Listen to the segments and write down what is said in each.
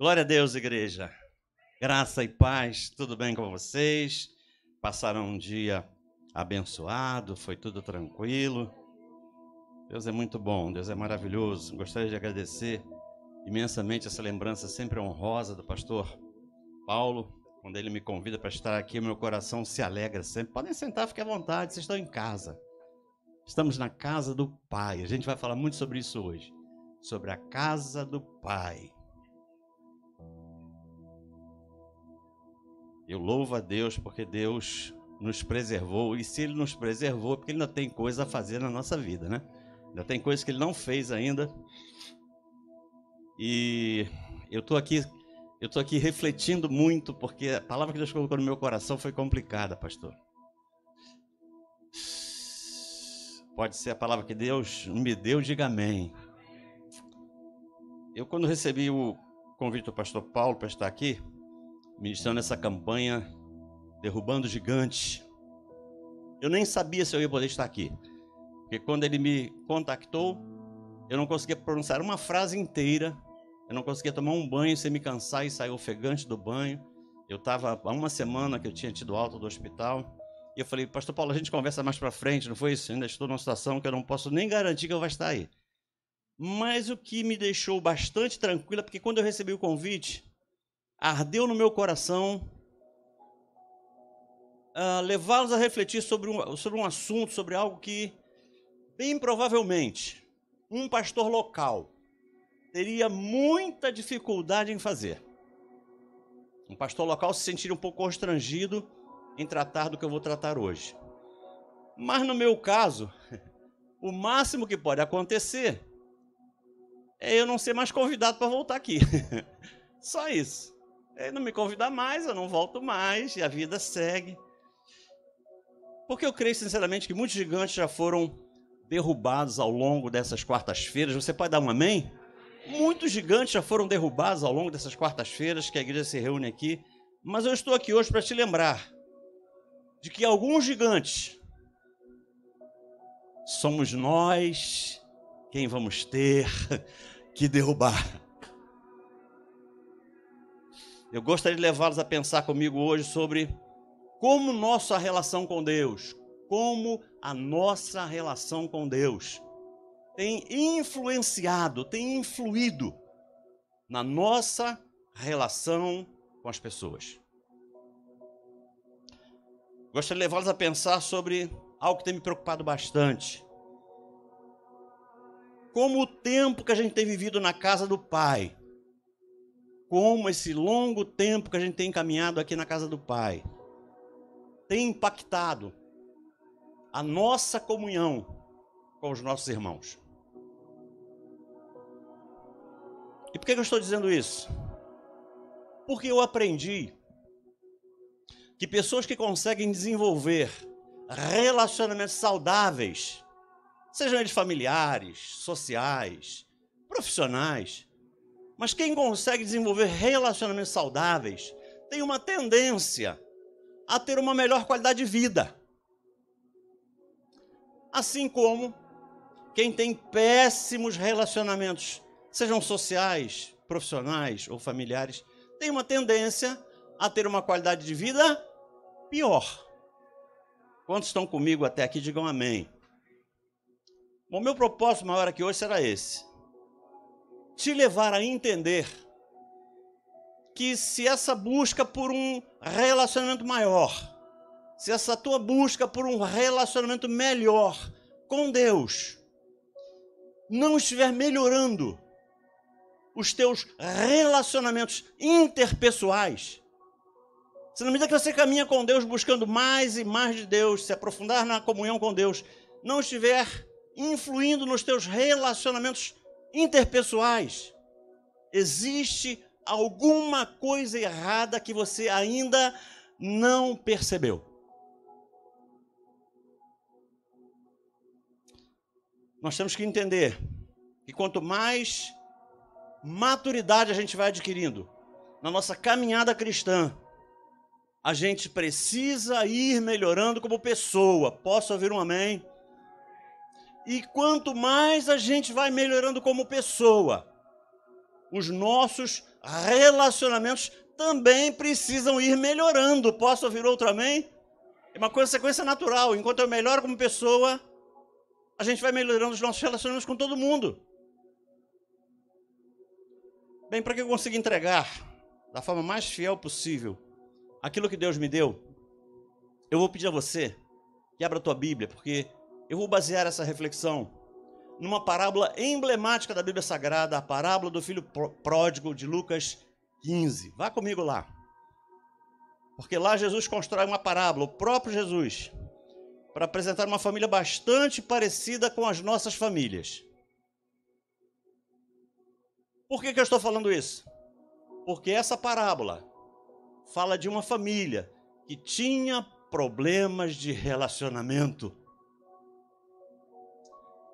Glória a Deus, igreja. Graça e paz, tudo bem com vocês? Passaram um dia abençoado, foi tudo tranquilo. Deus é muito bom, Deus é maravilhoso. Gostaria de agradecer imensamente essa lembrança sempre honrosa do pastor Paulo. Quando ele me convida para estar aqui, meu coração se alegra sempre. Podem sentar, fiquem à vontade, vocês estão em casa. Estamos na casa do Pai. A gente vai falar muito sobre isso hoje. Sobre a casa do Pai. Eu louvo a Deus porque Deus nos preservou. E se Ele nos preservou, é porque Ele ainda tem coisa a fazer na nossa vida, né? Ainda tem coisas que Ele não fez ainda. E eu estou aqui refletindo muito, porque a palavra que Deus colocou no meu coração foi complicada, pastor. Pode ser a palavra que Deus me deu, diga amém. Eu, quando recebi o convite do pastor Paulo para estar aqui, ministrando essa campanha Derrubando Gigantes, eu nem sabia se eu ia poder estar aqui. Porque quando ele me contactou, eu não conseguia pronunciar uma frase inteira, eu não conseguia tomar um banho sem me cansar e sair ofegante do banho. Eu estava há uma semana que eu tinha tido alta do hospital, e eu falei, pastor Paulo, a gente conversa mais para frente, não foi isso? Eu ainda estou numa situação que eu não posso nem garantir que eu vou estar aí. Mas o que me deixou bastante tranquila, porque quando eu recebi o convite, ardeu no meu coração levá-los a refletir sobre um assunto, sobre algo que, bem provavelmente, um pastor local teria muita dificuldade em fazer. Um pastor local se sentiria um pouco constrangido em tratar do que eu vou tratar hoje. Mas no meu caso, o máximo que pode acontecer é eu não ser mais convidado para voltar aqui. Só isso. Ele não me convidar mais, eu não volto mais e a vida segue. Porque eu creio sinceramente que muitos gigantes já foram derrubados ao longo dessas quartas-feiras. Você pode dar um amém? Muitos gigantes já foram derrubados ao longo dessas quartas-feiras que a igreja se reúne aqui. Mas eu estou aqui hoje para te lembrar de que alguns gigantes somos nós quem vamos ter que derrubar. Eu gostaria de levá-los a pensar comigo hoje sobre como nossa relação com Deus, como a nossa relação com Deus tem influenciado, tem influído na nossa relação com as pessoas. Gostaria de levá-los a pensar sobre algo que tem me preocupado bastante. Como o tempo que a gente tem vivido na casa do Pai, como esse longo tempo que a gente tem caminhado aqui na casa do Pai, tem impactado a nossa comunhão com os nossos irmãos. E por que eu estou dizendo isso? Porque eu aprendi que pessoas que conseguem desenvolver relacionamentos saudáveis, sejam eles familiares, sociais, profissionais, mas quem consegue desenvolver relacionamentos saudáveis tem uma tendência a ter uma melhor qualidade de vida. Assim como quem tem péssimos relacionamentos, sejam sociais, profissionais ou familiares, tem uma tendência a ter uma qualidade de vida pior. Quantos estão comigo até aqui, digam amém. Bom, meu propósito maior aqui hoje será esse: te levar a entender que se essa busca por um relacionamento maior, se essa tua busca por um relacionamento melhor com Deus não estiver melhorando os teus relacionamentos interpessoais, se na medida que você caminha com Deus buscando mais e mais de Deus, se aprofundar na comunhão com Deus, não estiver influindo nos teus relacionamentos interpessoais, existe alguma coisa errada que você ainda não percebeu. Nós temos que entender que quanto mais maturidade a gente vai adquirindo na nossa caminhada cristã, a gente precisa ir melhorando como pessoa. Posso ouvir um amém? E quanto mais a gente vai melhorando como pessoa, os nossos relacionamentos também precisam ir melhorando. Posso ouvir outro amém? É uma consequência natural. Enquanto eu melhoro como pessoa, a gente vai melhorando os nossos relacionamentos com todo mundo. Bem, para que eu consiga entregar da forma mais fiel possível aquilo que Deus me deu, eu vou pedir a você que abra a tua Bíblia, porque eu vou basear essa reflexão numa parábola emblemática da Bíblia Sagrada, a parábola do filho pródigo de Lucas 15. Vá comigo lá. Porque lá Jesus constrói uma parábola, o próprio Jesus, para apresentar uma família bastante parecida com as nossas famílias. Por que eu estou falando isso? Porque essa parábola fala de uma família que tinha problemas de relacionamento.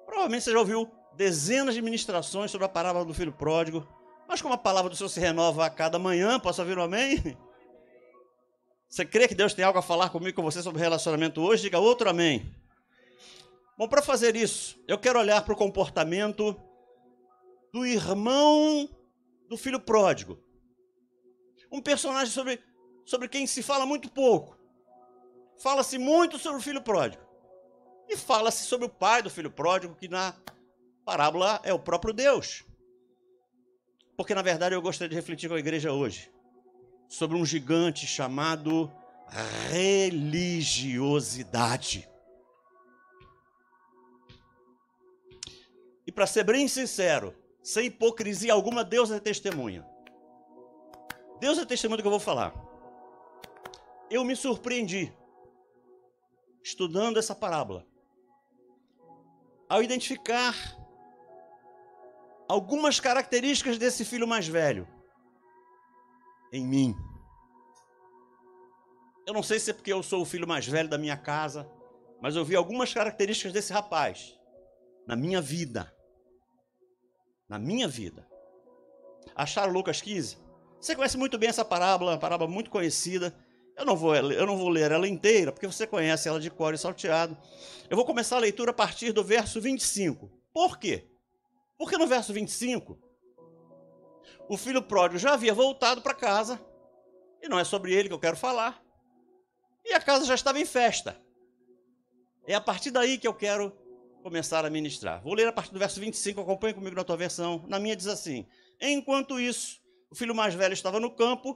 Provavelmente você já ouviu dezenas de ministrações sobre a parábola do filho pródigo, mas como a palavra do Senhor se renova a cada manhã, posso ouvir um amém? Você crê que Deus tem algo a falar comigo e com você sobre relacionamento hoje? Diga outro amém. Bom, para fazer isso, eu quero olhar para o comportamento do irmão do filho pródigo. Um personagem sobre quem se fala muito pouco. Fala-se muito sobre o filho pródigo. E fala-se sobre o pai do filho pródigo, que na parábola é o próprio Deus. Porque, na verdade, eu gostaria de refletir com a igreja hoje sobre um gigante chamado religiosidade. E para ser bem sincero, sem hipocrisia alguma, Deus é testemunha. Deus é testemunha do que eu vou falar. Eu me surpreendi, estudando essa parábola, ao identificar algumas características desse filho mais velho em mim. Eu não sei se é porque eu sou o filho mais velho da minha casa, mas eu vi algumas características desse rapaz na minha vida. Na minha vida. Acharam Lucas 15? Você conhece muito bem essa parábola, uma parábola muito conhecida. Eu não vou ler ela inteira, porque você conhece ela de cor e salteado. Eu vou começar a leitura a partir do verso 25. Por quê? Porque no verso 25, o filho pródigo já havia voltado para casa, e não é sobre ele que eu quero falar, e a casa já estava em festa. É a partir daí que eu quero começar a ministrar. Vou ler a partir do verso 25, acompanhe comigo na tua versão. Na minha diz assim: enquanto isso, o filho mais velho estava no campo,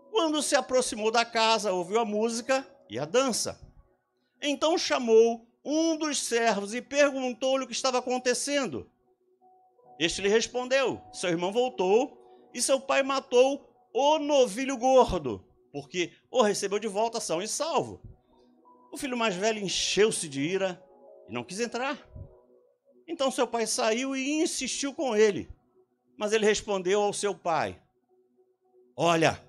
quando se aproximou da casa, ouviu a música e a dança. Então chamou um dos servos e perguntou-lhe o que estava acontecendo. Este lhe respondeu: seu irmão voltou e seu pai matou o novilho gordo, porque o recebeu de volta são e salvo. O filho mais velho encheu-se de ira e não quis entrar. Então seu pai saiu e insistiu com ele. Mas ele respondeu ao seu pai: olha,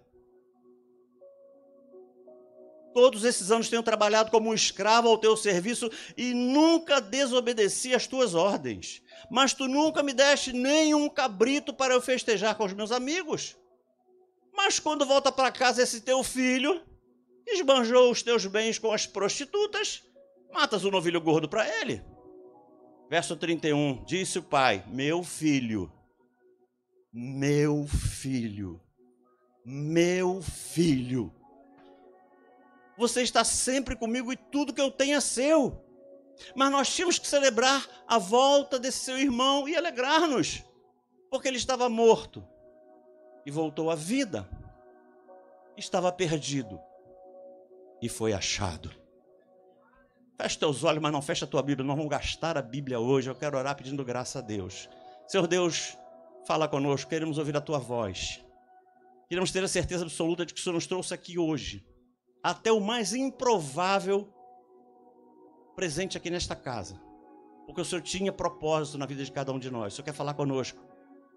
todos esses anos tenho trabalhado como um escravo ao teu serviço e nunca desobedeci às tuas ordens. Mas tu nunca me deste nenhum cabrito para eu festejar com os meus amigos. Mas quando volta para casa esse teu filho, esbanjou os teus bens com as prostitutas, matas o novilho gordo para ele. Verso 31, disse o pai: meu filho, meu filho, meu filho, você está sempre comigo e tudo que eu tenho é seu. Mas nós tínhamos que celebrar a volta desse seu irmão e alegrar-nos, porque ele estava morto e voltou à vida. Estava perdido e foi achado. Fecha teus olhos, mas não fecha a tua Bíblia. Nós vamos gastar a Bíblia hoje. Eu quero orar pedindo graça a Deus. Senhor Deus, fala conosco. Queremos ouvir a tua voz. Queremos ter a certeza absoluta de que o Senhor nos trouxe aqui hoje, até o mais improvável presente aqui nesta casa, porque o Senhor tinha propósito na vida de cada um de nós. O Senhor quer falar conosco.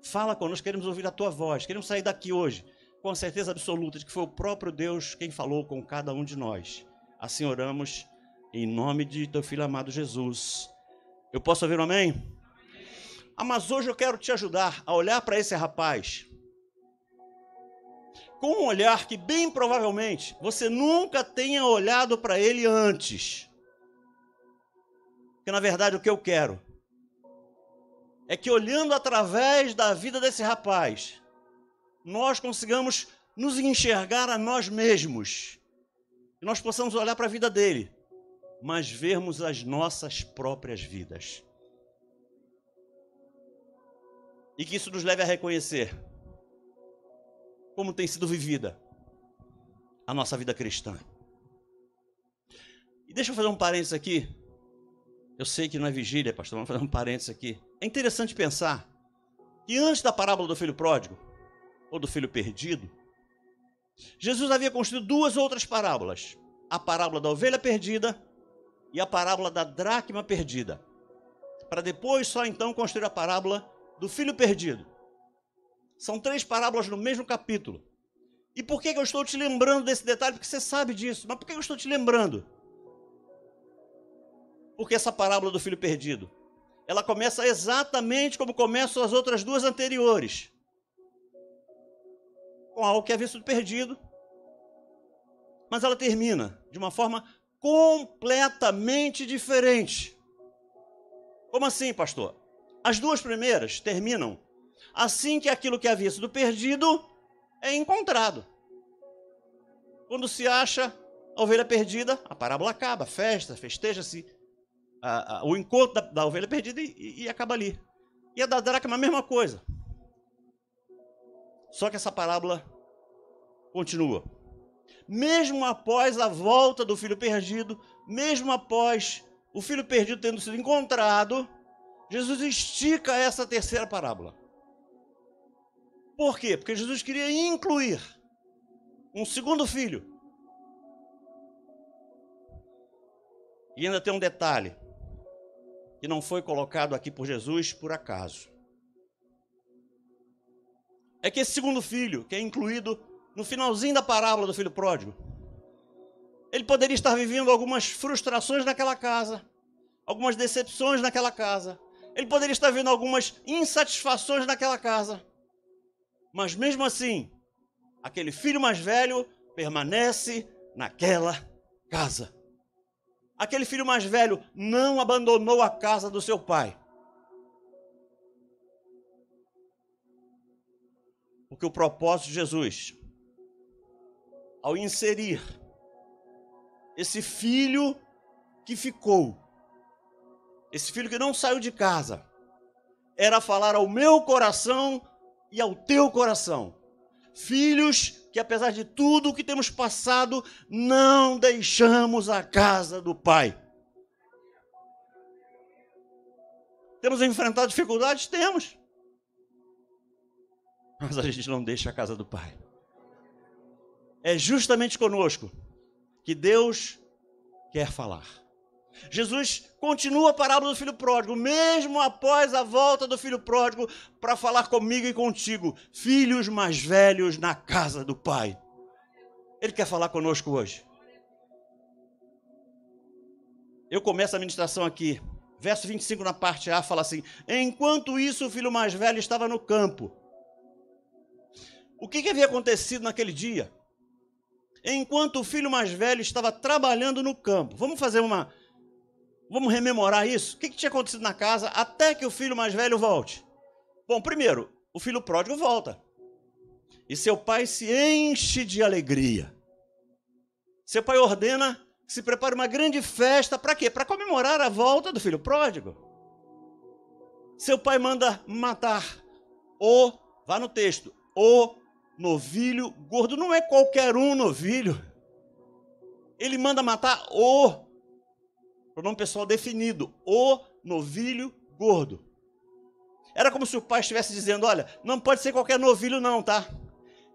Fala conosco, queremos ouvir a tua voz. Queremos sair daqui hoje com a certeza absoluta de que foi o próprio Deus quem falou com cada um de nós. Assim oramos em nome de teu filho amado Jesus. Eu posso ouvir um amém? Ah, mas hoje eu quero te ajudar a olhar para esse rapaz com um olhar que bem provavelmente você nunca tenha olhado para ele antes. Porque na verdade o que eu quero é que, olhando através da vida desse rapaz, nós consigamos nos enxergar a nós mesmos. Que nós possamos olhar para a vida dele, mas vermos as nossas próprias vidas. E que isso nos leve a reconhecer como tem sido vivida a nossa vida cristã. E deixa eu fazer um parênteses aqui. Eu sei que não é vigília, pastor, vamos fazer um parênteses aqui. É interessante pensar que antes da parábola do filho pródigo, ou do filho perdido, Jesus havia construído duas outras parábolas. A parábola da ovelha perdida e a parábola da dracma perdida. Para depois só então construir a parábola do filho perdido. São 3 parábolas no mesmo capítulo. E por que eu estou te lembrando desse detalhe? Porque você sabe disso. Mas por que eu estou te lembrando? Porque essa parábola do filho perdido, ela começa exatamente como começam as outras duas anteriores. Com algo que havia sido perdido. Mas ela termina de uma forma completamente diferente. Como assim, pastor? As duas primeiras terminam assim que aquilo que havia sido perdido é encontrado. Quando se acha a ovelha perdida, a parábola acaba, festeja-se o encontro da ovelha perdida e acaba ali. E a da dracma a mesma coisa. Só que essa parábola continua. Mesmo após a volta do filho perdido, mesmo após o filho perdido tendo sido encontrado, Jesus estica essa terceira parábola. Por quê? Porque Jesus queria incluir um segundo filho. E ainda tem um detalhe que não foi colocado aqui por Jesus por acaso. É que esse segundo filho, que é incluído no finalzinho da parábola do filho pródigo, ele poderia estar vivendo algumas frustrações naquela casa, algumas decepções naquela casa. Ele poderia estar vivendo algumas insatisfações naquela casa. Mas mesmo assim, aquele filho mais velho permanece naquela casa. Aquele filho mais velho não abandonou a casa do seu pai. Porque o propósito de Jesus, ao inserir esse filho que ficou, esse filho que não saiu de casa, era falar ao meu coração e ao teu coração. Filhos que, apesar de tudo o que temos passado, não deixamos a casa do Pai. Temos enfrentado dificuldades? Temos. Mas a gente não deixa a casa do Pai. É justamente conosco que Deus quer falar. Jesus continua a parábola do filho pródigo, mesmo após a volta do filho pródigo, para falar comigo e contigo, filhos mais velhos na casa do Pai. Ele quer falar conosco hoje. Eu começo a ministração aqui, verso 25 na parte A, fala assim: enquanto isso o filho mais velho estava no campo. O que havia acontecido naquele dia? Enquanto o filho mais velho estava trabalhando no campo. Vamos rememorar isso? O que tinha acontecido na casa até que o filho mais velho volte? Bom, primeiro, o filho pródigo volta. E seu pai se enche de alegria. Seu pai ordena que se prepare uma grande festa. Para quê? Para comemorar a volta do filho pródigo. Seu pai manda matar vá no texto, o novilho gordo. Não é qualquer um novilho. Ele manda matar pronome pessoal definido, o novilho gordo. Era como se o pai estivesse dizendo: olha, não pode ser qualquer novilho não, tá?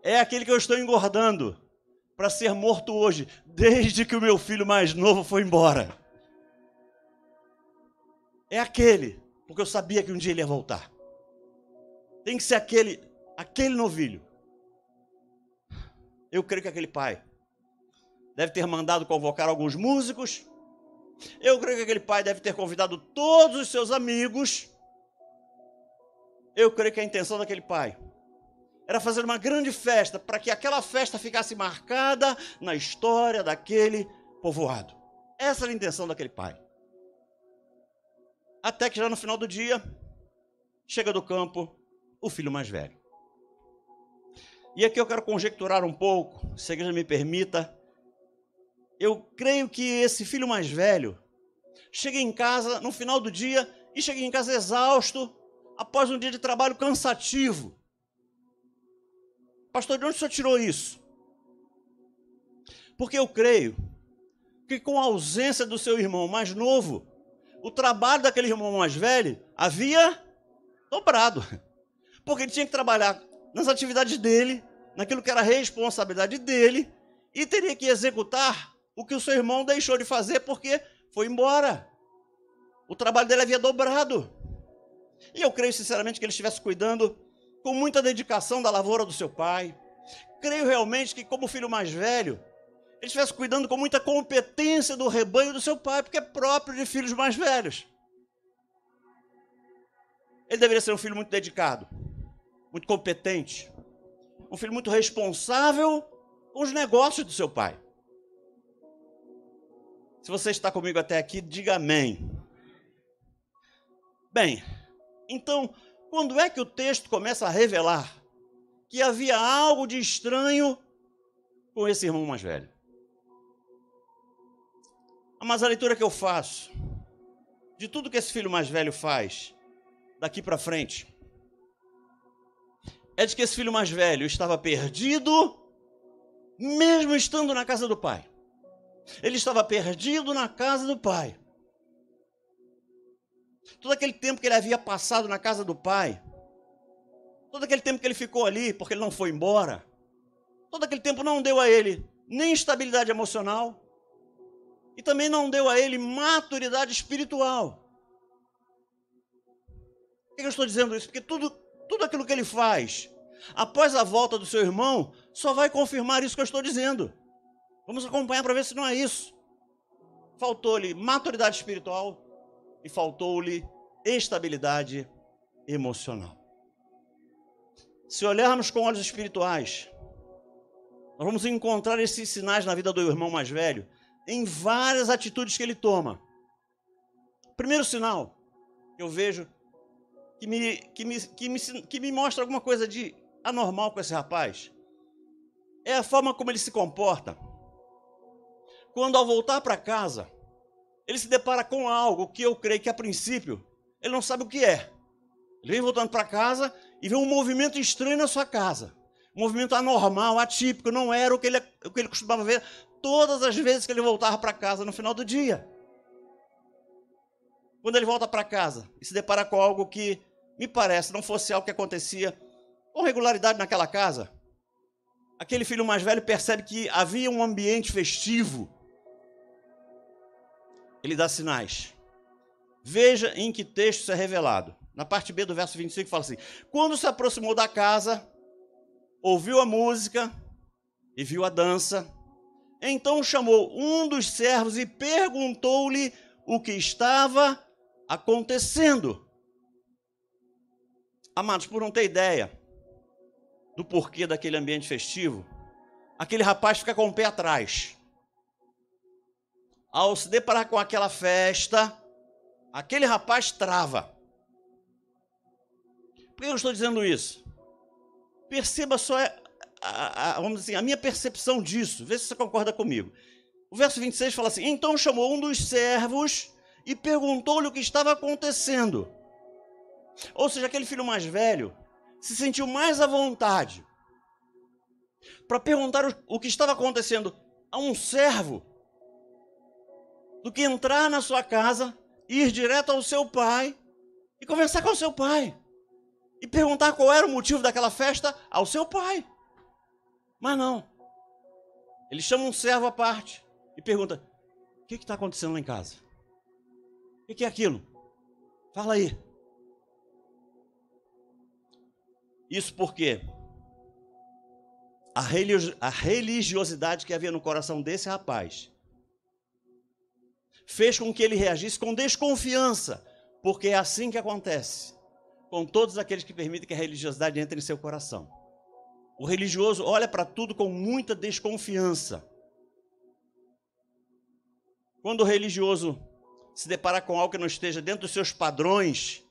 É aquele que eu estou engordando para ser morto hoje, desde que o meu filho mais novo foi embora. É aquele, porque eu sabia que um dia ele ia voltar. Tem que ser aquele novilho. Eu creio que aquele pai deve ter mandado convocar alguns músicos. Eu creio que aquele pai deve ter convidado todos os seus amigos. Eu creio que a intenção daquele pai era fazer uma grande festa, para que aquela festa ficasse marcada na história daquele povoado. Essa era a intenção daquele pai. Até que já no final do dia, chega do campo o filho mais velho. E aqui eu quero conjecturar um pouco, se a igreja me permita. Eu creio que esse filho mais velho chega em casa no final do dia e chega em casa exausto, após um dia de trabalho cansativo. Pastor, de onde o senhor tirou isso? Porque eu creio que com a ausência do seu irmão mais novo, o trabalho daquele irmão mais velho havia dobrado. Porque ele tinha que trabalhar nas atividades dele, naquilo que era responsabilidade dele, e teria que executar o que o seu irmão deixou de fazer porque foi embora. O trabalho dele havia dobrado. E eu creio sinceramente que ele estivesse cuidando com muita dedicação da lavoura do seu pai. Creio realmente que, como filho mais velho, ele estivesse cuidando com muita competência do rebanho do seu pai, porque é próprio de filhos mais velhos. Ele deveria ser um filho muito dedicado, muito competente, um filho muito responsável com os negócios do seu pai. Se você está comigo até aqui, diga amém. Bem, então, quando é que o texto começa a revelar que havia algo de estranho com esse irmão mais velho? Mas a leitura que eu faço de tudo que esse filho mais velho faz daqui para frente é de que esse filho mais velho estava perdido, mesmo estando na casa do pai. Ele estava perdido na casa do pai. Todo aquele tempo que ele havia passado na casa do pai, todo aquele tempo que ele ficou ali, porque ele não foi embora, todo aquele tempo não deu a ele nem estabilidade emocional e também não deu a ele maturidade espiritual. Por que eu estou dizendo isso? Porque tudo aquilo que ele faz após a volta do seu irmão só vai confirmar isso que eu estou dizendo. Vamos acompanhar para ver se não é isso. Faltou-lhe maturidade espiritual e faltou-lhe estabilidade emocional. Se olharmos com olhos espirituais, nós vamos encontrar esses sinais na vida do irmão mais velho em várias atitudes que ele toma. Primeiro sinal que eu vejo que me mostra alguma coisa de anormal com esse rapaz é a forma como ele se comporta. Quando, ao voltar para casa, ele se depara com algo que eu creio que, a princípio, ele não sabe o que é. Ele vem voltando para casa e vê um movimento estranho na sua casa. Um movimento anormal, atípico, não era o que ele costumava ver todas as vezes que ele voltava para casa no final do dia. Quando ele volta para casa e se depara com algo que, me parece, não fosse algo que acontecia com regularidade naquela casa, aquele filho mais velho percebe que havia um ambiente festivo. Ele dá sinais. Veja em que texto isso é revelado. Na parte B do verso 25 fala assim: quando se aproximou da casa, ouviu a música e viu a dança, então chamou um dos servos e perguntou-lhe o que estava acontecendo. Amados, por não ter ideia do porquê daquele ambiente festivo, aquele rapaz fica com o pé atrás. Ao se deparar com aquela festa, aquele rapaz trava. Por que eu estou dizendo isso? Perceba só, vamos dizer, a minha percepção disso. Vê se você concorda comigo. O verso 26 fala assim: então chamou um dos servos e perguntou-lhe o que estava acontecendo. Ou seja, aquele filho mais velho se sentiu mais à vontade para perguntar o que estava acontecendo a um servo do que entrar na sua casa, ir direto ao seu pai e conversar com o seu pai e perguntar qual era o motivo daquela festa ao seu pai. Mas não. Ele chama um servo à parte e pergunta: o que está acontecendo lá em casa? O que é aquilo? Fala aí. Isso porque a religiosidade que havia no coração desse rapaz fez com que ele reagisse com desconfiança, porque é assim que acontece com todos aqueles que permitem que a religiosidade entre em seu coração. O religioso olha para tudo com muita desconfiança. Quando o religioso se deparar com algo que não esteja dentro dos seus padrões,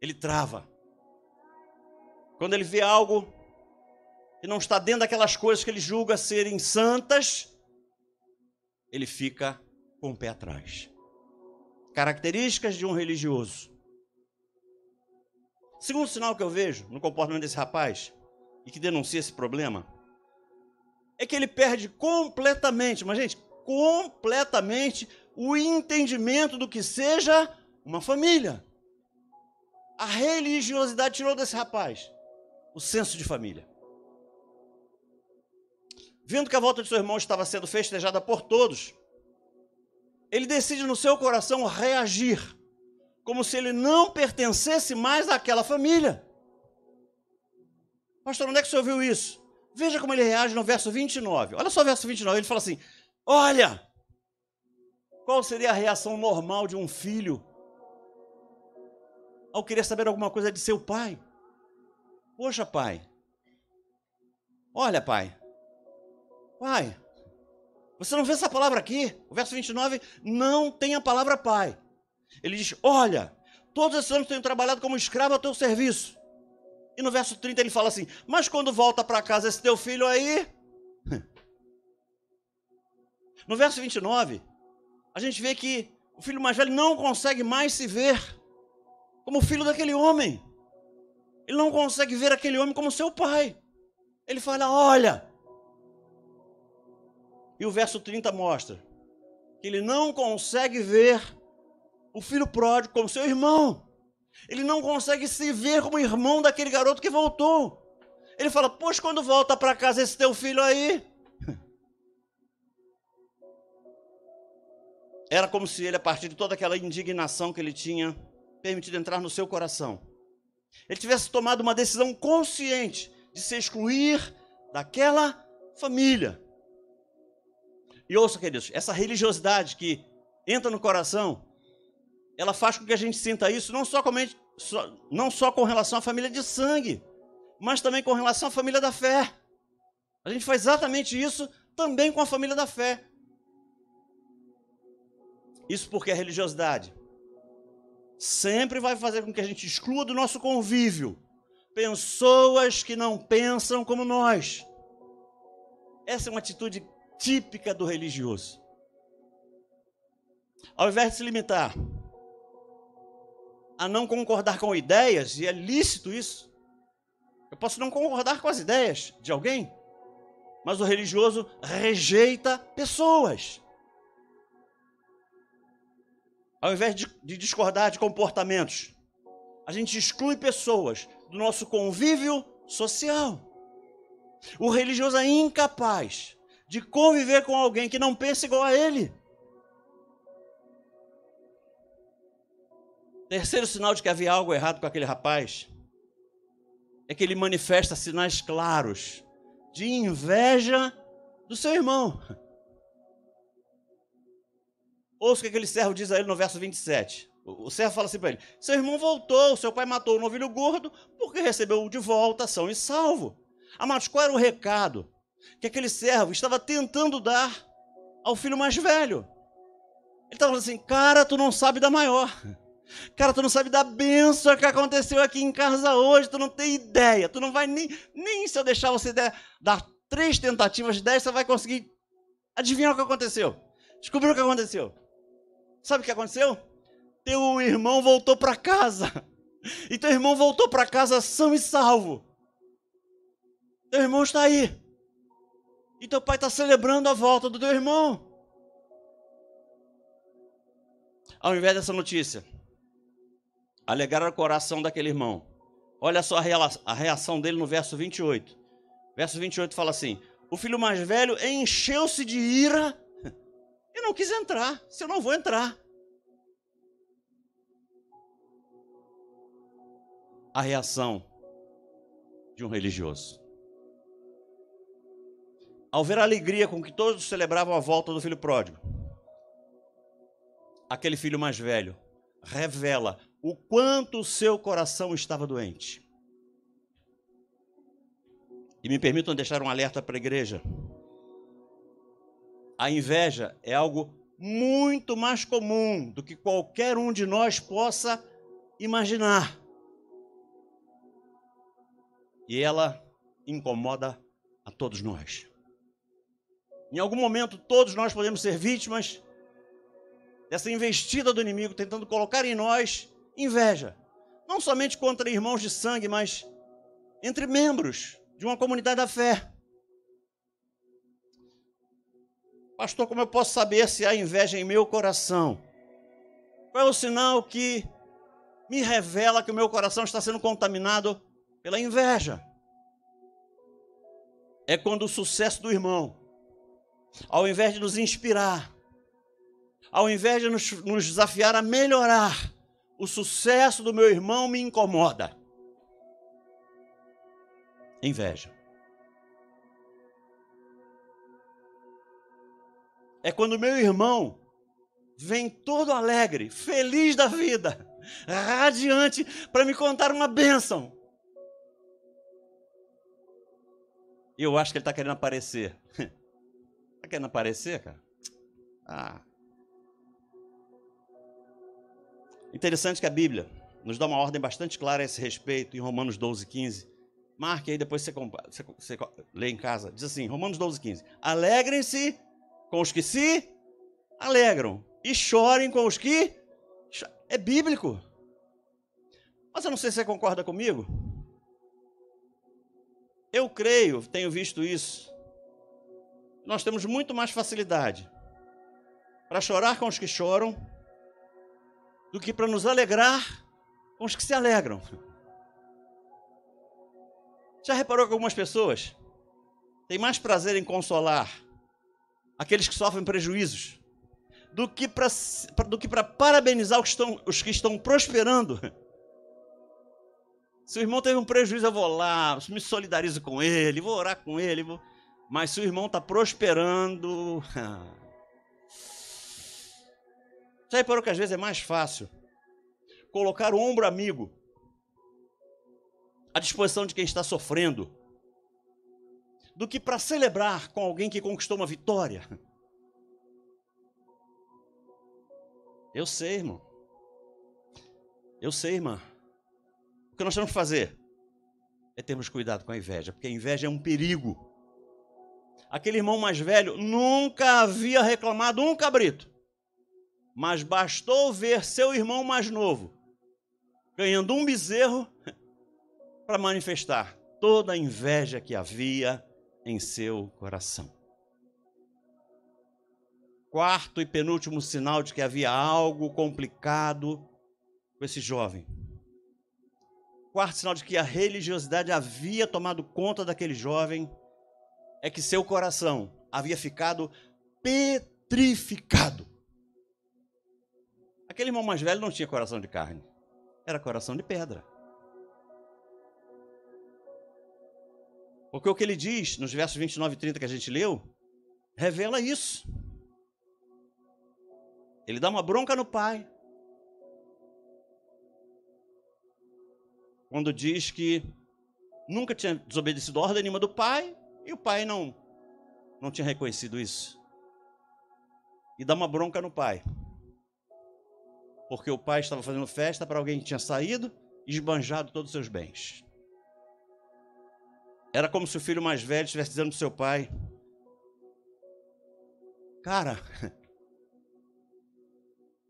ele trava. Quando ele vê algo que não está dentro daquelas coisas que ele julga serem santas, ele fica com o pé atrás. Características de um religioso. Segundo sinal que eu vejo no comportamento desse rapaz, e que denuncia esse problema, é que ele perde completamente, mas gente, completamente o entendimento do que seja uma família. A religiosidade tirou desse rapaz o senso de família. Vendo que a volta de seu irmão estava sendo festejada por todos, ele decide no seu coração reagir, como se ele não pertencesse mais àquela família. Pastor, onde é que o senhor viu isso? Veja como ele reage no verso 29. Olha só o verso 29, ele fala assim: olha, qual seria a reação normal de um filho ao querer saber alguma coisa de seu pai? Poxa, pai. Olha, pai. Pai, você não vê essa palavra aqui? O verso 29 não tem a palavra pai. Ele diz: olha, todos esses anos tenho trabalhado como escravo ao teu serviço. E no verso 30 ele fala assim: mas quando volta para casa esse teu filho aí... No verso 29, a gente vê que o filho mais velho não consegue mais se ver como filho daquele homem. Ele não consegue ver aquele homem como seu pai. Ele fala: olha. E o verso 30 mostra que ele não consegue ver o filho pródigo como seu irmão. Ele não consegue se ver como irmão daquele garoto que voltou. Ele fala: pois quando volta para casa esse teu filho aí... Era como se ele, a partir de toda aquela indignação que ele tinha permitido entrar no seu coração, ele tivesse tomado uma decisão consciente de se excluir daquela família. E ouça, queridos, essa religiosidade que entra no coração, ela faz com que a gente sinta isso não só com relação à família de sangue, mas também com relação à família da fé. A gente faz exatamente isso também com a família da fé. Isso porque a religiosidade sempre vai fazer com que a gente exclua do nosso convívio pessoas que não pensam como nós. Essa é uma atitude típica do religioso. Ao invés de se limitar a não concordar com ideias, e é lícito isso, eu posso não concordar com as ideias de alguém, mas o religioso rejeita pessoas. Ao invés de discordar de comportamentos, a gente exclui pessoas do nosso convívio social. O religioso é incapaz de conviver com alguém que não pensa igual a ele. Terceiro sinal de que havia algo errado com aquele rapaz é que ele manifesta sinais claros de inveja do seu irmão. Ouça o que aquele servo diz a ele no verso 27. O servo fala assim para ele: seu irmão voltou, seu pai matou o novilho gordo porque recebeu de volta são e salvo. Amados, qual era o recado que aquele servo estava tentando dar ao filho mais velho? Ele estava falando assim: cara, tu não sabe da maior. Cara, tu não sabe da bênção que aconteceu aqui em casa hoje, tu não tem ideia. Tu não vai nem se eu deixar você dar 3 tentativas de 10, você vai conseguir adivinhar o que aconteceu. Descobrir o que aconteceu. Sabe o que aconteceu? Teu irmão voltou para casa. E teu irmão voltou para casa são e salvo. Teu irmão está aí. E teu pai está celebrando a volta do teu irmão. Ao invés dessa notícia alegrar o coração daquele irmão, olha só a reação dele no verso 28. Verso 28 fala assim: o filho mais velho encheu-se de ira e não quis entrar. Se eu não vou entrar. A reação de um religioso. Ao ver a alegria com que todos celebravam a volta do filho pródigo, aquele filho mais velho revela o quanto o seu coração estava doente. E me permitam deixar um alerta para a igreja. A inveja é algo muito mais comum do que qualquer um de nós possa imaginar. E ela incomoda a todos nós. Em algum momento, todos nós podemos ser vítimas dessa investida do inimigo, tentando colocar em nós inveja. Não somente contra irmãos de sangue, mas entre membros de uma comunidade da fé. Pastor, como eu posso saber se há inveja em meu coração? Qual é o sinal que me revela que o meu coração está sendo contaminado pela inveja? É quando o sucesso do irmão, ao invés de nos inspirar, ao invés de nos desafiar a melhorar, o sucesso do meu irmão me incomoda. Inveja. É quando meu irmão vem todo alegre, feliz da vida, radiante, para me contar uma bênção. Eu acho que ele está querendo aparecer. Está querendo aparecer, cara? Interessante que a Bíblia nos dá uma ordem bastante clara a esse respeito, em Romanos 12:15. Marque aí, depois você lê em casa. Diz assim, Romanos 12:15. Alegrem-se com os que se alegram e chorem com os que... É bíblico. Mas eu não sei se você concorda comigo. Eu creio, tenho visto isso. Nós temos muito mais facilidade para chorar com os que choram do que para nos alegrar com os que se alegram. Já reparou que algumas pessoas têm mais prazer em consolar aqueles que sofrem prejuízos do que para parabenizar os que estão prosperando? Se o irmão teve um prejuízo, eu vou lá, me solidarizo com ele, vou orar com ele. Mas se o irmão está prosperando... Já reparou que às vezes é mais fácil colocar o ombro amigo à disposição de quem está sofrendo do que para celebrar com alguém que conquistou uma vitória? Eu sei, irmão. Eu sei, irmã. O que nós temos que fazer é termos cuidado com a inveja, porque a inveja é um perigo. Aquele irmão mais velho nunca havia reclamado um cabrito, mas bastou ver seu irmão mais novo ganhando um bezerro para manifestar toda a inveja que havia em seu coração. Quarto e penúltimo sinal de que havia algo complicado com esse jovem. Quarto sinal de que a religiosidade havia tomado conta daquele jovem é que seu coração havia ficado petrificado. Aquele irmão mais velho não tinha coração de carne, era coração de pedra. Porque o que ele diz nos versos 29 e 30 que a gente leu, revela isso. Ele dá uma bronca no pai, quando diz que nunca tinha desobedecido a ordem nenhuma do pai, e o pai não tinha reconhecido isso. E dá uma bronca no pai, porque o pai estava fazendo festa para alguém que tinha saído e esbanjado todos os seus bens. Era como se o filho mais velho estivesse dizendo para o seu pai: cara,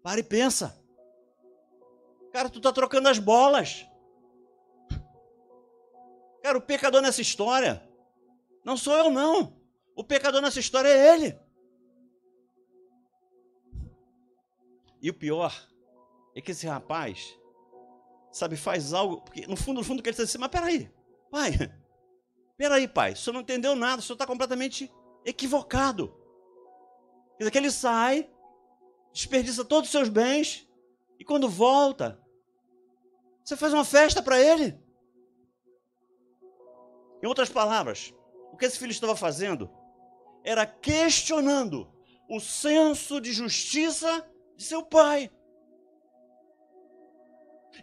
para e pensa. Cara, tu está trocando as bolas. Cara, o pecador nessa história não sou eu, não. O pecador nessa história é ele. E o pior é que esse rapaz, sabe, faz algo, porque no fundo o que ele diz assim: mas peraí, pai, o senhor não entendeu nada, o senhor está completamente equivocado. Quer dizer, que ele sai, desperdiça todos os seus bens, e quando volta, você faz uma festa para ele. Em outras palavras, o que esse filho estava fazendo era questionando o senso de justiça de seu pai.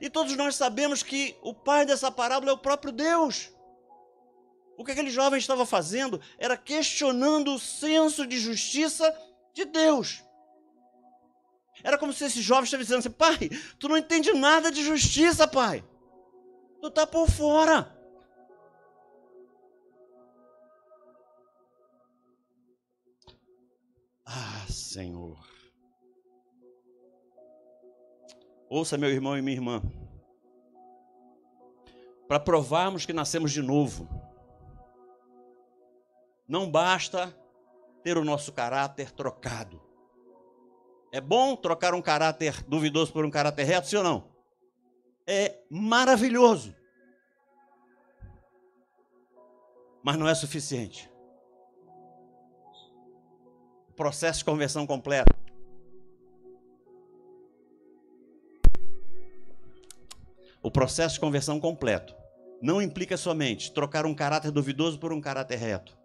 E todos nós sabemos que o pai dessa parábola é o próprio Deus. O que aquele jovem estava fazendo era questionando o senso de justiça de Deus. Era como se esse jovem estivesse dizendo assim: pai, tu não entende nada de justiça, pai. Tu está por fora. Ah, Senhor. Ouça, meu irmão e minha irmã. Para provarmos que nascemos de novo, não basta ter o nosso caráter trocado. É bom trocar um caráter duvidoso por um caráter reto, sim ou não? É maravilhoso. Mas não é suficiente. O processo de conversão completo. O processo de conversão completo não implica somente trocar um caráter duvidoso por um caráter reto.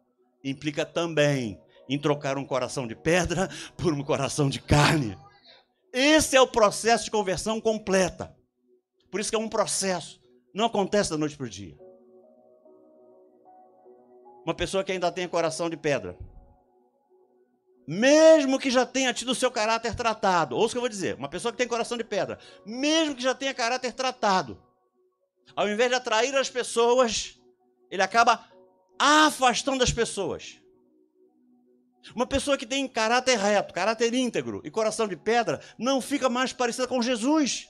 Implica também em trocar um coração de pedra por um coração de carne. Esse é o processo de conversão completa. Por isso que é um processo. Não acontece da noite para o dia. Uma pessoa que ainda tem coração de pedra, mesmo que já tenha tido o seu caráter tratado, ouça o que eu vou dizer, uma pessoa que tem coração de pedra, mesmo que já tenha caráter tratado, ao invés de atrair as pessoas, ele acaba afastando as pessoas. Uma pessoa que tem caráter reto, caráter íntegro e coração de pedra, não fica mais parecida com Jesus.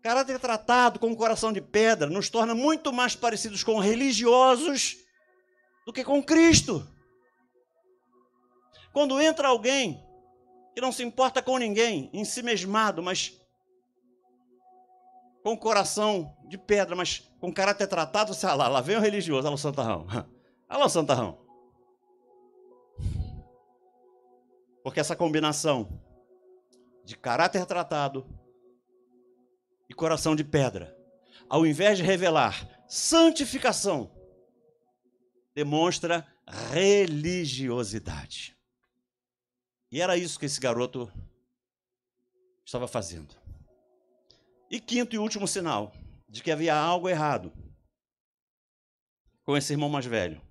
Caráter tratado com coração de pedra nos torna muito mais parecidos com religiosos do que com Cristo. Quando entra alguém que não se importa com ninguém, ensimesmado, mas com coração de pedra, mas com caráter tratado, você lá vem o religioso, alô Santarrão. Alô Santarrão. Porque essa combinação de caráter tratado e coração de pedra, ao invés de revelar santificação, demonstra religiosidade. E era isso que esse garoto estava fazendo. E quinto e último sinal de que havia algo errado com esse irmão mais velho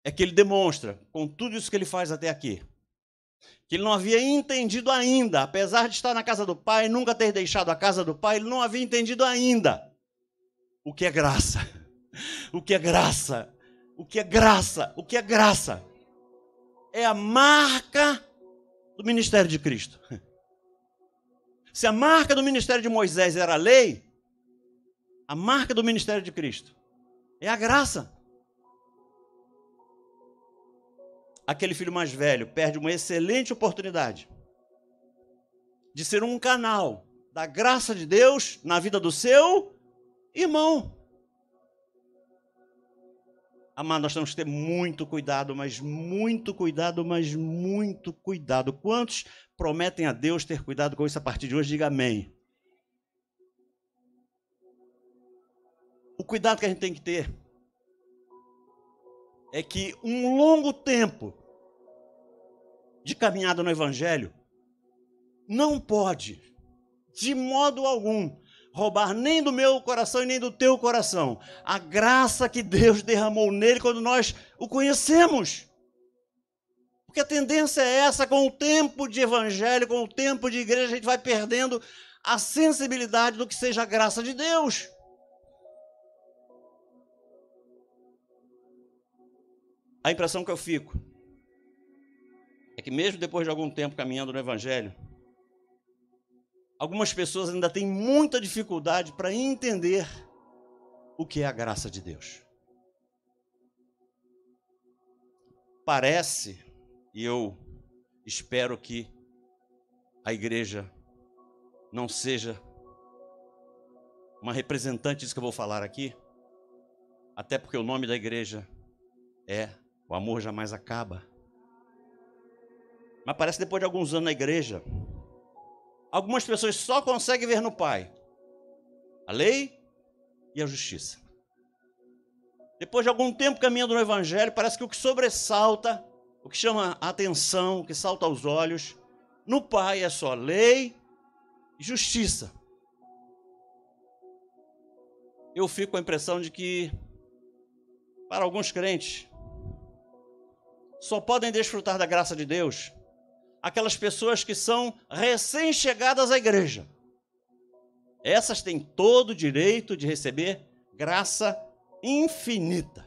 é que ele demonstra, com tudo isso que ele faz até aqui, que ele não havia entendido ainda, apesar de estar na casa do pai, nunca ter deixado a casa do pai, ele não havia entendido ainda o que é graça. O que é graça? O que é graça? O que é graça? É a marca do ministério de Cristo. Se a marca do ministério de Moisés era a lei, a marca do ministério de Cristo é a graça. Aquele filho mais velho perde uma excelente oportunidade de ser um canal da graça de Deus na vida do seu irmão. Amado, nós temos que ter muito cuidado, mas muito cuidado, mas muito cuidado. Quantos prometem a Deus ter cuidado com isso a partir de hoje? Diga amém. O cuidado que a gente tem que ter é que um longo tempo de caminhada no Evangelho não pode, de modo algum, roubar nem do meu coração e nem do teu coração a graça que Deus derramou nele quando nós o conhecemos. Porque a tendência é essa, com o tempo de evangelho, com o tempo de igreja, a gente vai perdendo a sensibilidade do que seja a graça de Deus. A impressão que eu fico é que mesmo depois de algum tempo caminhando no evangelho, algumas pessoas ainda têm muita dificuldade para entender o que é a graça de Deus. Parece, e eu espero que a igreja não seja uma representante disso que eu vou falar aqui, até porque o nome da igreja é O Amor Jamais Acaba. Mas parece que depois de alguns anos na igreja, algumas pessoas só conseguem ver no Pai a lei e a justiça. Depois de algum tempo caminhando no Evangelho, parece que o que sobressalta, o que chama a atenção, o que salta aos olhos, no Pai é só lei e justiça. Eu fico com a impressão de que, para alguns crentes, só podem desfrutar da graça de Deus aquelas pessoas que são recém-chegadas à igreja. Essas têm todo o direito de receber graça infinita.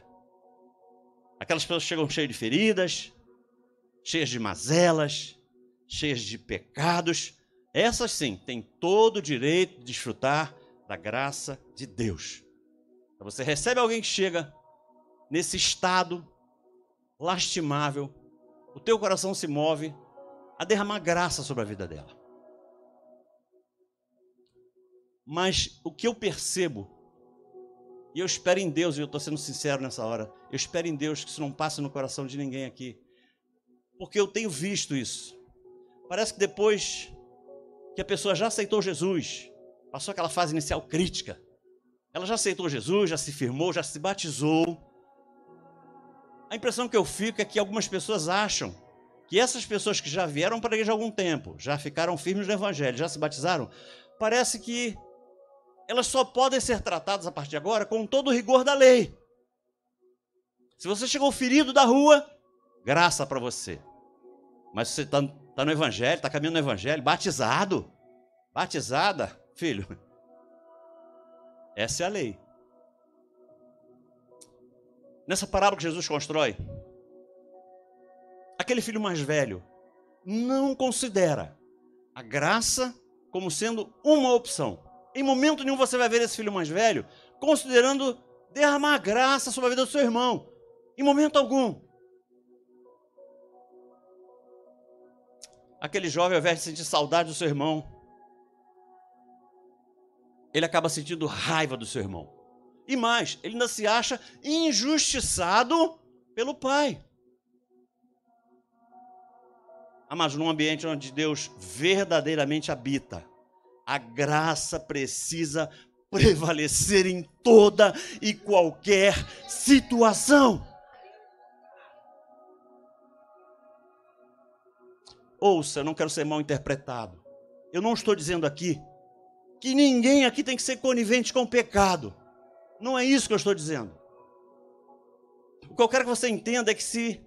Aquelas pessoas que chegam cheias de feridas, cheias de mazelas, cheias de pecados, essas sim, têm todo o direito de desfrutar da graça de Deus. Então, você recebe alguém que chega nesse estado lastimável, o teu coração se move a derramar graça sobre a vida dela. Mas o que eu percebo, e eu espero em Deus, e eu estou sendo sincero nessa hora, eu espero em Deus que isso não passe no coração de ninguém aqui, porque eu tenho visto isso. Parece que depois que a pessoa já aceitou Jesus, passou aquela fase inicial crítica, ela já aceitou Jesus, já se firmou, já se batizou. A impressão que eu fico é que algumas pessoas acham que essas pessoas que já vieram para a igreja há algum tempo, já ficaram firmes no evangelho, já se batizaram, parece que elas só podem ser tratadas a partir de agora com todo o rigor da lei. Se você chegou ferido da rua, graça para você. Mas você está no evangelho, está caminhando no evangelho, batizado, batizada, filho, essa é a lei. Nessa parábola que Jesus constrói, aquele filho mais velho não considera a graça como sendo uma opção. Em momento nenhum você vai ver esse filho mais velho considerando derramar graça sobre a vida do seu irmão. Em momento algum. Aquele jovem, ao invés de sentir saudade do seu irmão, ele acaba sentindo raiva do seu irmão. E mais, ele ainda se acha injustiçado pelo pai. Mas num ambiente onde Deus verdadeiramente habita, a graça precisa prevalecer em toda e qualquer situação. Ouça, eu não quero ser mal interpretado. Eu não estou dizendo aqui que ninguém aqui tem que ser conivente com o pecado. Não é isso que eu estou dizendo. O que eu quero que você entenda é que se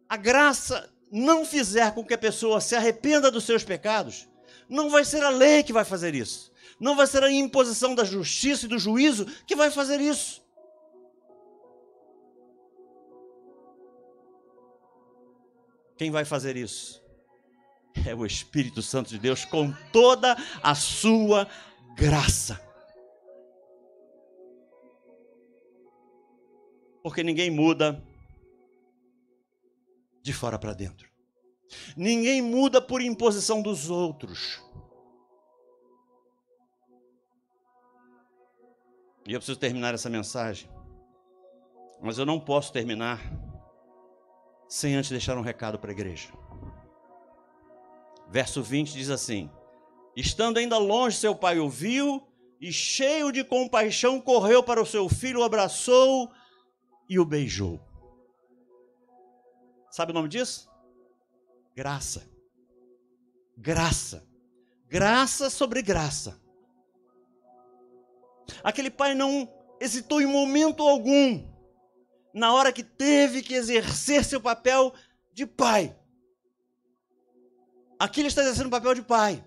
a graça não fizer com que a pessoa se arrependa dos seus pecados, não vai ser a lei que vai fazer isso. Não vai ser a imposição da justiça e do juízo que vai fazer isso. Quem vai fazer isso? É o Espírito Santo de Deus com toda a sua graça. Porque ninguém muda de fora para dentro. Ninguém muda por imposição dos outros. E eu preciso terminar essa mensagem. Mas eu não posso terminar sem antes deixar um recado para a igreja. Verso 20 diz assim: estando ainda longe, seu pai o viu e, cheio de compaixão, correu para o seu filho, o abraçou e o beijou. Sabe o nome disso? Graça. Graça. Graça sobre graça. Aquele pai não hesitou em momento algum, na hora que teve que exercer seu papel de pai. Aqui ele está exercendo o papel de pai.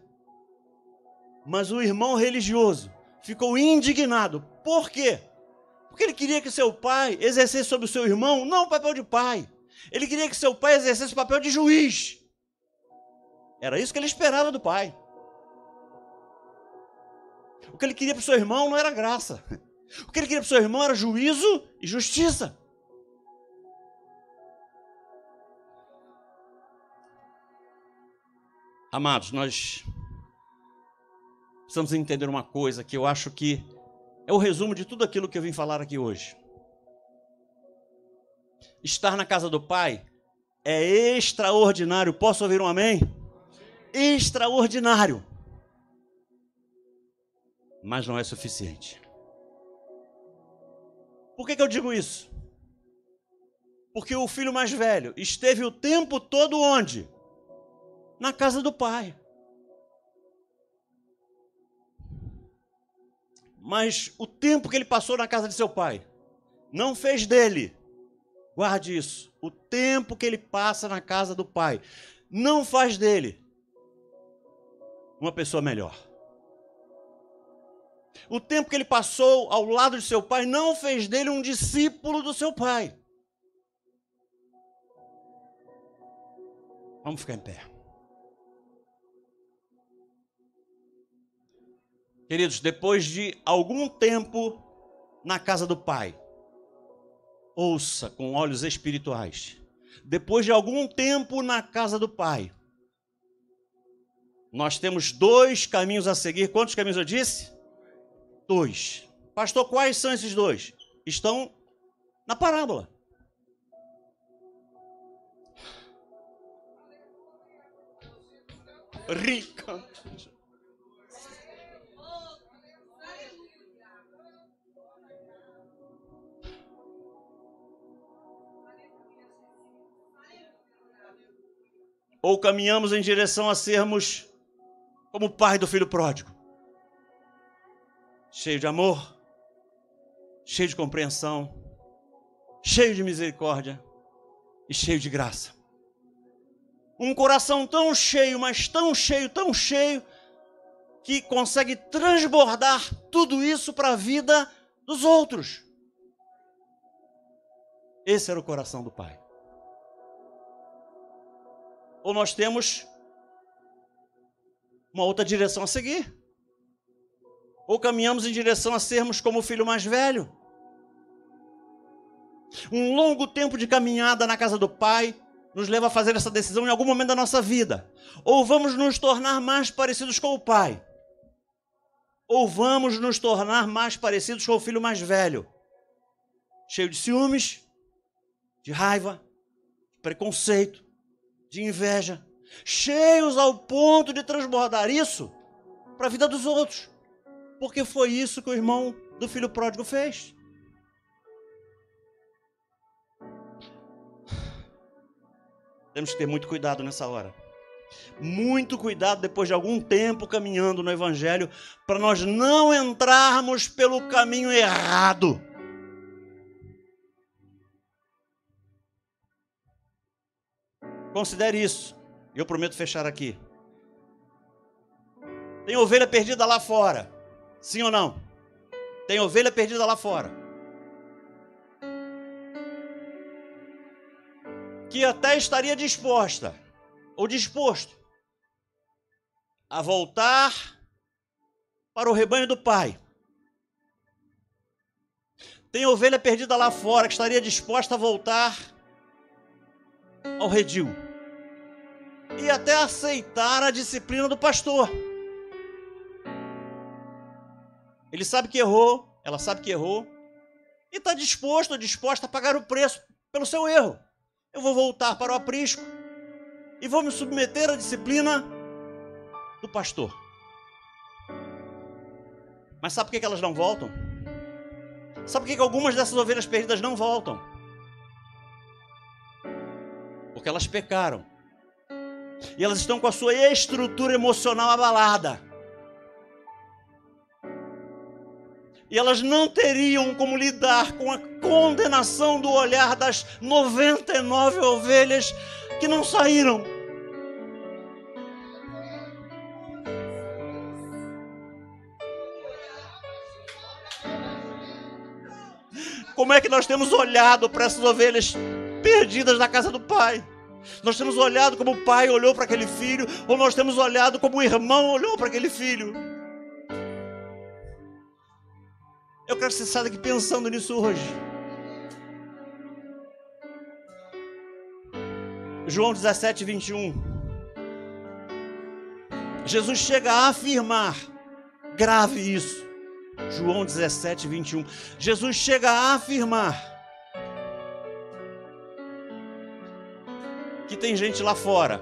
Mas o irmão religioso ficou indignado. Por quê? Porque ele queria que seu pai exercesse sobre o seu irmão não o papel de pai. Ele queria que seu pai exercesse o papel de juiz. Era isso que ele esperava do pai. O que ele queria para o seu irmão não era graça. O que ele queria para o seu irmão era juízo e justiça. Amados, nós precisamos entender uma coisa que eu acho que é o resumo de tudo aquilo que eu vim falar aqui hoje. Estar na casa do Pai é extraordinário. Posso ouvir um amém? Extraordinário. Mas não é suficiente. Por que eu digo isso? Porque o filho mais velho esteve o tempo todo onde? Na casa do pai. Mas o tempo que ele passou na casa de seu pai não fez dele, guarde isso, o tempo que ele passa na casa do pai não faz dele uma pessoa melhor. O tempo que ele passou ao lado de seu pai não fez dele um discípulo do seu pai. Vamos ficar em pé. Queridos, depois de algum tempo na casa do Pai, ouça com olhos espirituais. Depois de algum tempo na casa do Pai, nós temos 2 caminhos a seguir. Quantos caminhos eu disse? 2. Pastor, quais são esses 2? Estão na parábola. Rica. Ou caminhamos em direção a sermos como o pai do filho pródigo, cheio de amor, cheio de compreensão, cheio de misericórdia e cheio de graça. Um coração tão cheio, mas tão cheio, que consegue transbordar tudo isso para a vida dos outros. Esse era o coração do Pai. Ou nós temos uma outra direção a seguir. Ou caminhamos em direção a sermos como o filho mais velho. Um longo tempo de caminhada na casa do Pai nos leva a fazer essa decisão em algum momento da nossa vida. Ou vamos nos tornar mais parecidos com o Pai, ou vamos nos tornar mais parecidos com o filho mais velho, cheio de ciúmes, de raiva, de preconceito, de inveja, cheios ao ponto de transbordar isso para a vida dos outros, porque foi isso que o irmão do filho pródigo fez. Temos que ter muito cuidado nessa hora. Muito cuidado depois de algum tempo caminhando no Evangelho, para nós não entrarmos pelo caminho errado. Considere isso. Eu prometo fechar aqui. Tem ovelha perdida lá fora. Sim ou não? Tem ovelha perdida lá fora. Que até estaria disposta ou disposto a voltar para o rebanho do Pai. Tem ovelha perdida lá fora que estaria disposta a voltar ao redil e até aceitar a disciplina do pastor. Ele sabe que errou, ela sabe que errou e está disposto ou disposta a pagar o preço pelo seu erro. Eu vou voltar para o aprisco e vou me submeter à disciplina do pastor. Mas sabe por que elas não voltam? Sabe por que algumas dessas ovelhas perdidas não voltam? Porque elas pecaram. E elas estão com a sua estrutura emocional abalada. E elas não teriam como lidar com a condenação do olhar das 99 ovelhas que não saíram. Como é que nós temos olhado para essas ovelhas perdidas na casa do Pai? Nós temos olhado como o pai olhou para aquele filho, ou nós temos olhado como o irmão olhou para aquele filho? Eu quero que você saia daqui pensando nisso hoje. João 17, 21. Jesus chega a afirmar, grave isso. João 17, 21. Jesus chega a afirmar que tem gente lá fora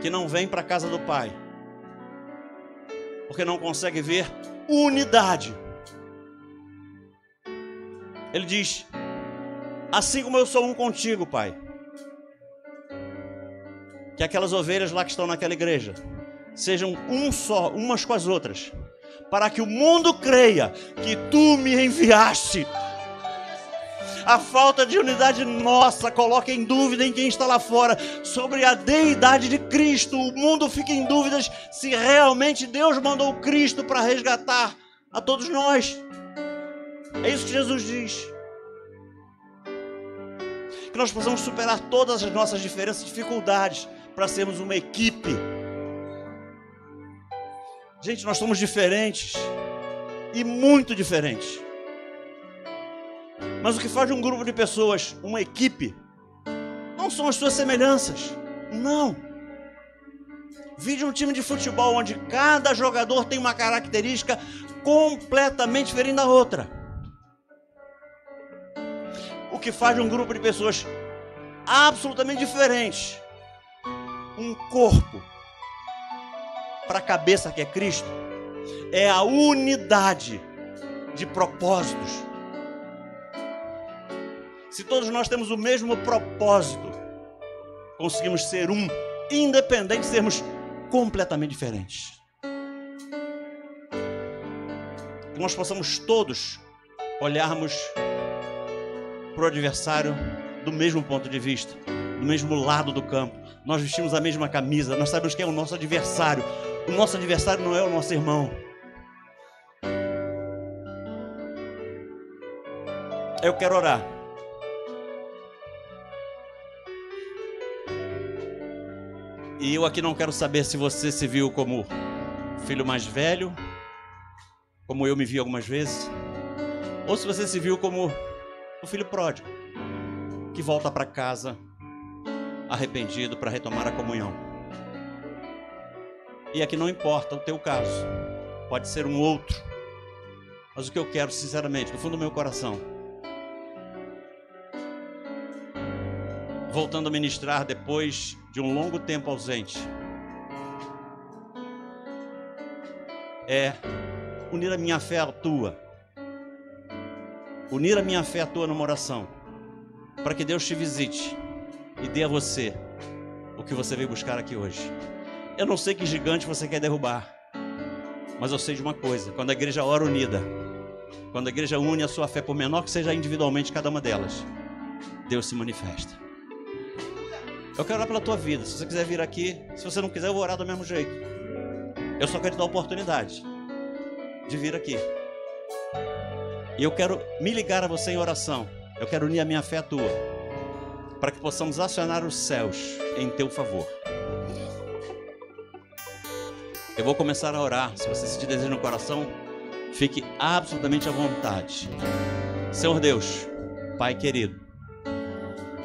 que não vem para a casa do Pai porque não consegue ver unidade. Ele diz: assim como eu sou um contigo, Pai, que aquelas ovelhas lá que estão naquela igreja sejam um só, umas com as outras, para que o mundo creia que tu me enviaste. A falta de unidade nossa coloca em dúvida em quem está lá fora sobre a deidade de Cristo. O mundo fica em dúvidas se realmente Deus mandou Cristo para resgatar a todos nós. É isso que Jesus diz. Que nós possamos superar todas as nossas diferenças e dificuldades para sermos uma equipe. Gente, nós somos diferentes e muito diferentes. Mas o que faz de um grupo de pessoas uma equipe não são as suas semelhanças, não. Vide um time de futebol onde cada jogador tem uma característica completamente diferente da outra. O que faz de um grupo de pessoas absolutamente diferentes um corpo para a cabeça que é Cristo é a unidade de propósitos. Se todos nós temos o mesmo propósito, conseguimos ser um, independente de sermos completamente diferentes. Que nós possamos todos olharmos para o adversário do mesmo ponto de vista, do mesmo lado do campo. Nós vestimos a mesma camisa, nós sabemos quem é o nosso adversário. O nosso adversário não é o nosso irmão. Eu quero orar. E eu aqui não quero saber se você se viu como filho mais velho, como eu me vi algumas vezes, ou se você se viu como o filho pródigo, que volta para casa arrependido para retomar a comunhão. E aqui não importa o teu caso, pode ser um outro, mas o que eu quero sinceramente, no fundo do meu coração, voltando a ministrar depois de um longo tempo ausente, é unir a minha fé à tua, unir a minha fé à tua numa oração, para que Deus te visite e dê a você o que você veio buscar aqui hoje. Eu não sei que gigante você quer derrubar, mas eu sei de uma coisa: quando a igreja ora unida, quando a igreja une a sua fé, por menor que seja individualmente cada uma delas, Deus se manifesta. Eu quero orar pela tua vida. Se você quiser vir aqui, se você não quiser, eu vou orar do mesmo jeito. Eu só quero te dar a oportunidade de vir aqui. E eu quero me ligar a você em oração. Eu quero unir a minha fé à tua, para que possamos acionar os céus em teu favor. Eu vou começar a orar. Se você sentir desejo no coração, fique absolutamente à vontade. Senhor Deus, Pai querido,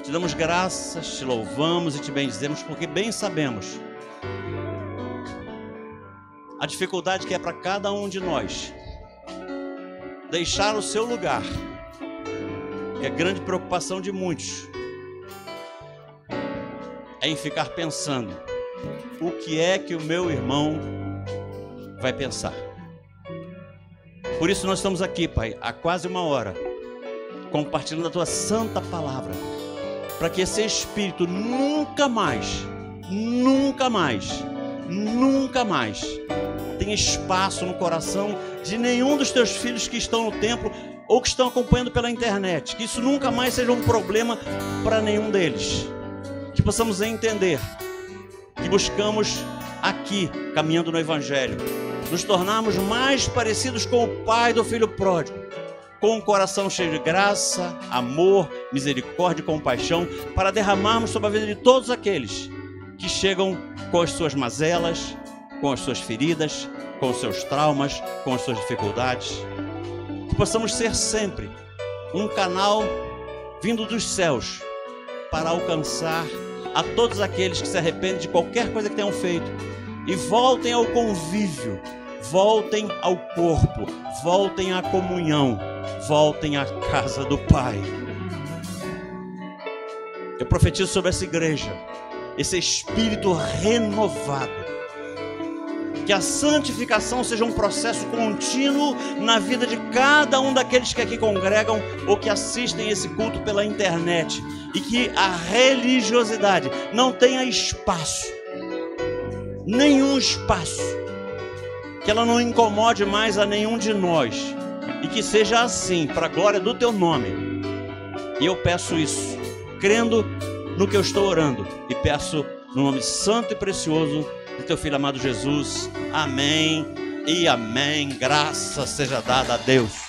te damos graças, te louvamos e te bendizemos, porque bem sabemos a dificuldade que é para cada um de nós deixar o seu lugar, que é grande preocupação de muitos, é em ficar pensando: o que é que o meu irmão vai pensar? Por isso nós estamos aqui, Pai, há quase uma hora, compartilhando a tua santa palavra, para que esse Espírito nunca mais tenha espaço no coração de nenhum dos teus filhos que estão no templo ou que estão acompanhando pela internet. Que isso nunca mais seja um problema para nenhum deles. Que possamos entender que buscamos aqui, caminhando no Evangelho, nos tornarmos mais parecidos com o Pai do Filho Pródigo, com um coração cheio de graça, amor, misericórdia e compaixão, para derramarmos sobre a vida de todos aqueles que chegam com as suas mazelas, com as suas feridas, com os seus traumas, com as suas dificuldades. Que possamos ser sempre um canal vindo dos céus para alcançar a todos aqueles que se arrependem de qualquer coisa que tenham feito e voltem ao convívio, voltem ao corpo, voltem à comunhão, voltem à casa do Pai. Eu profetizo sobre essa igreja, esse espírito renovado, que a santificação seja um processo contínuo na vida de cada um daqueles que aqui congregam ou que assistem esse culto pela internet, e que a religiosidade não tenha espaço, nenhum espaço, que ela não incomode mais a nenhum de nós, e que seja assim, para a glória do teu nome. E eu peço isso, crendo no que eu estou orando, e peço no nome santo e precioso do teu Filho amado Jesus. Amém e amém. Graça seja dada a Deus.